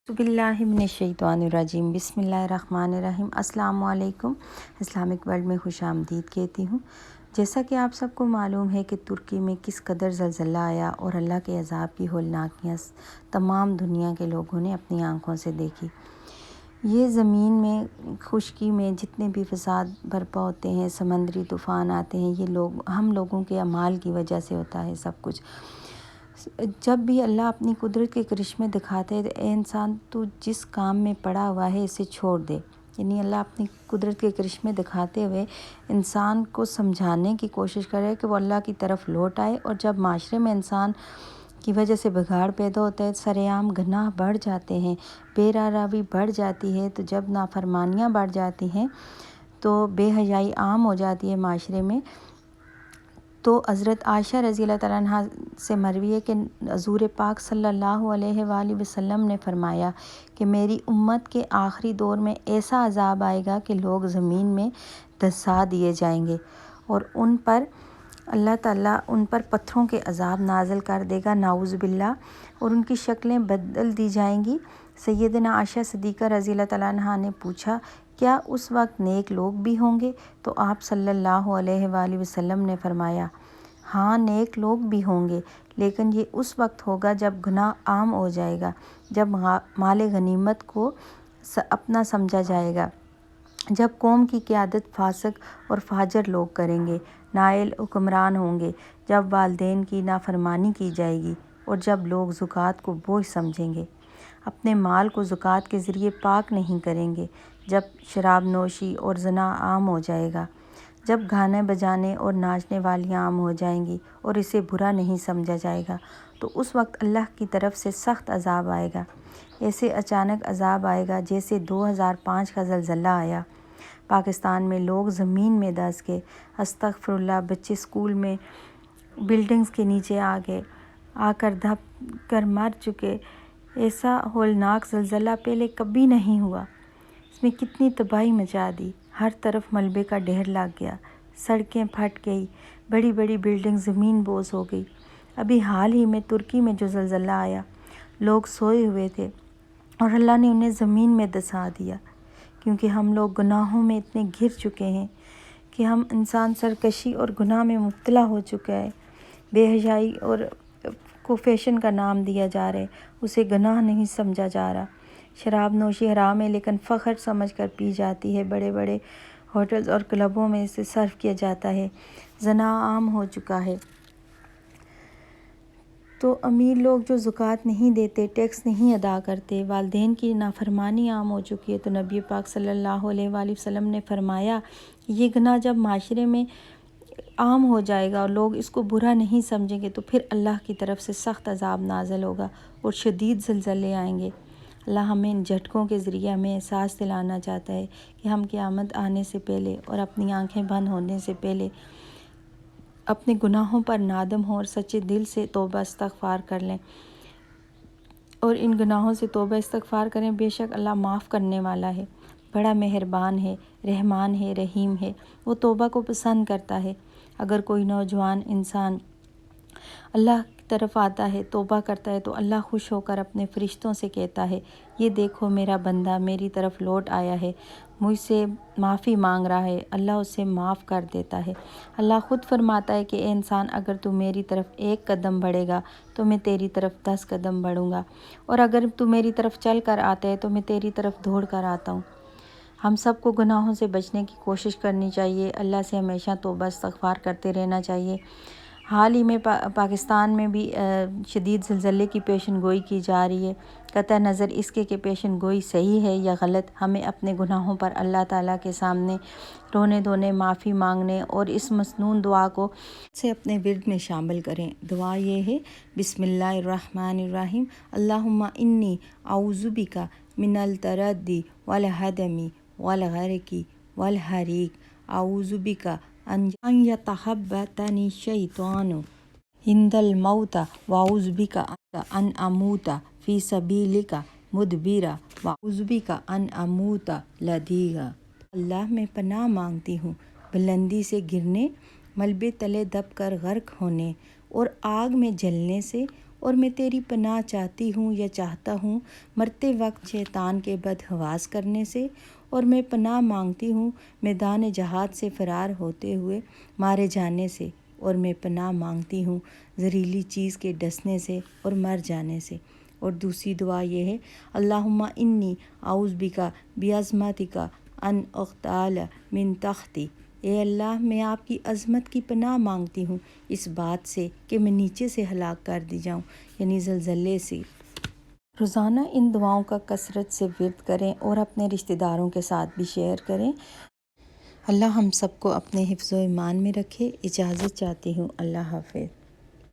बिल्लाहि मिनश्शैतानिर्रजीम बिस्मिल्लाहिर्रहमानिर्रहीम। अस्सलाम वालेकुम। इस्लामिक वर्ल्ड में खुश आमदीद कहती हूँ। जैसा कि आप सबको मालूम है कि तुर्की में किस कदर ज़लज़ला आया और अल्लाह के अज़ाब की होलनाकियाँ तमाम दुनिया के लोगों ने अपनी आँखों से देखी। ये ज़मीन में खुश्की में जितने भी फ़साद बर्पा होते हैं, समंदरी तूफ़ान आते हैं, ये हम लोगों के अमाल की वजह से होता है सब कुछ। जब भी अल्लाह अपनी कुदरत के करिश्मे दिखाते हैं तो ए इंसान तू जिस काम में पड़ा हुआ है इसे छोड़ दे। यानी अल्लाह अपनी कुदरत के करिश्मे दिखाते हुए इंसान को समझाने की कोशिश करे कि वो अल्लाह की तरफ लौट आए। और जब माशरे में इंसान की वजह से बिगाड़ पैदा होता है, सरेआम गुनाह बढ़ जाते हैं, बेरारावी बढ़ जाती है, तो जब नाफरमानियाँ बढ़ जाती हैं तो बेहयाई आम हो जाती है माशरे में। तो हज़रत आयशा रज़ी अल्लाह तआला अन्हा से मरवी है कि हज़ूर पाक सल्लल्लाहु अलैहि वसल्लम ने फरमाया कि मेरी उम्मत के आखिरी दौर में ऐसा अज़ाब आएगा कि लोग ज़मीन में धंसा दिए जाएंगे और उन पर अल्लाह ताला उन पर पत्थरों के अज़ाब नाज़िल कर देगा, नाउज़ बिल्लाह, और उनकी शक्लें बदल दी जाएंगी। सैयदना आयशा सिद्दीक़ा रज़ी अल्लाह तआला अन्हा ने पूछा, क्या उस वक्त नेक लोग भी होंगे? तो आप सल्लल्लाहु अलैहि वसल्लम ने फरमाया, हाँ, नेक लोग भी होंगे, लेकिन ये उस वक्त होगा जब गुनाह आम हो जाएगा, जब माले गनीमत को अपना समझा जाएगा, जब कौम की क़यादत फासिक और फाजर लोग करेंगे, नाइल हुक्मरान होंगे, जब वालिदैन की नाफरमानी की जाएगी और जब लोग ज़कात को बोझ समझेंगे, अपने माल को ज़कात के ज़रिए पाक नहीं करेंगे, जब शराब नोशी और ज़ना आम हो जाएगा, जब गाने बजाने और नाचने वालियाँ आम हो जाएंगी और इसे बुरा नहीं समझा जाएगा, तो उस वक्त अल्लाह की तरफ से सख्त अज़ाब आएगा। ऐसे अचानक अज़ाब आएगा जैसे 2005 का ज़लज़ला आया। पाकिस्तान में लोग ज़मीन में धंस गए, अस्तग़फ़िरुल्लाह, बच्चे स्कूल में बिल्डिंग्स के नीचे आ गए, आकर दब कर मर चुके। ऐसा होलनाक ज़लज़ला पहले कभी नहीं हुआ। इसमें कितनी तबाही मचा दी, हर तरफ मलबे का ढेर लग गया, सड़कें फट गई, बड़ी बड़ी बिल्डिंग ज़मीन बोस हो गई। अभी हाल ही में तुर्की में जो ज़लज़ला आया, लोग सोए हुए थे और अल्लाह ने उन्हें ज़मीन में धंसा दिया, क्योंकि हम लोग गुनाहों में इतने घिर चुके हैं कि हम इंसान सरकशी और गुनाह में मुब्तला हो चुका है। बेहयाई और को फैशन का नाम दिया जा रहा है, उसे गुनाह नहीं समझा जा रहा। शराब नोशी हराम है लेकिन फ़ख्र समझ कर पी जाती है, बड़े बड़े होटल्स और क्लबों में इसे सर्व किया जाता है। ज़ना आम हो चुका है। तो अमीर लोग जो ज़कात नहीं देते, टैक्स नहीं अदा करते, वालिदैन की नाफरमानी आम हो चुकी है। तो नबी पाक सल्लल्लाहु अलैहि वसल्लम ने फरमाया, ये गुनाह जब माशरे में आम हो जाएगा और लोग इसको बुरा नहीं समझेंगे, तो फिर अल्लाह की तरफ से सख्त अज़ाब नाज़िल होगा और शदीद ज़लज़ले आएंगे। अल्लाह हमें इन झटकों के ज़रिए हमें एहसास दिलाना चाहता है कि हम क़यामत आने से पहले और अपनी आँखें बंद होने से पहले अपने गुनाहों पर नादम हों और सच्चे दिल से तौबा इस्तग़फ़ार कर लें और इन गुनाहों से तौबा इस्तग़फ़ार करें। बेशक अल्लाह माफ़ करने वाला है, बड़ा मेहरबान है, रहमान है, रहीम है, वो तौबा को पसंद करता है। अगर कोई नौजवान इंसान अल्लाह की तरफ आता है, तौबा करता है, तो अल्लाह खुश होकर अपने फ़रिश्तों से कहता है, ये देखो मेरा बंदा मेरी तरफ लौट आया है, मुझसे माफ़ी मांग रहा है। अल्लाह उसे माफ़ कर देता है। अल्लाह ख़ुद फरमाता है कि ए इंसान, अगर तू मेरी तरफ एक कदम बढ़ेगा तो मैं तेरी तरफ 10 कदम बढ़ूँगा, और अगर तू मेरी तरफ चल कर आता है तो मैं तेरी तरफ दौड़ कर आता हूँ। हम सबको गुनाहों से बचने की कोशिश करनी चाहिए, अल्लाह से हमेशा तौबा इस्तग़फ़ार करते रहना चाहिए। हाल ही में पाकिस्तान में भी शदीद ज़लज़ले की पेशन गोई की जा रही है। कतई नज़र इसके कि पेशन गोई सही है या गलत, हमें अपने गुनाहों पर अल्लाह ताला के सामने रोने धोने, माफ़ी मांगने और इस मसनून दुआ को से अपने विर्द में शामिल करें। दुआ ये है, बिस्मिल्लाहिर्रहमानिर्रहीम, अल्लाहुम्मा इन्नी औज़ु बिका मिनल तरद्दी वल हदमी वल गर्की वल हरीक, औज़ु बिका अन यतहब्बतनी शैतानु हिंदल मौता वाउज़ु बिका अन अमूता फ़ी सबीलिका मुदबिरा वाउज़ु बिका अन अमूता लदीगा। अल्लाह मैं पनाह मांगती हूँ बुलंदी से गिरने, मलबे तले दब कर गर्क होने और आग में जलने से اور میں تیری پناہ چاہتی ہوں یا چاہتا ہوں مرتے وقت شیطان کے بدحواس کرنے سے، اور میں پناہ مانگتی ہوں میدان جہاد سے فرار ہوتے ہوئے مارے جانے سے، اور میں پناہ مانگتی ہوں زہریلی چیز کے ڈسنے سے اور مر جانے سے۔ اور دوسری دعا یہ ہے، اللہم انی اعوذ بکا بعظمتک ان اغتال من تحتی۔ اے اللہ، میں آپ کی عظمت کی پناہ مانگتی ہوں اس بات سے کہ میں نیچے سے ہلاک کر دی جاؤں، یعنی زلزلے سے۔ روزانہ ان دعاؤں کا کثرت سے ورد کریں اور اپنے رشتہ داروں کے ساتھ بھی شیئر کریں۔ اللہ ہم سب کو اپنے حفظ و ایمان میں رکھے۔ اجازت چاہتی ہوں۔ اللہ حافظ۔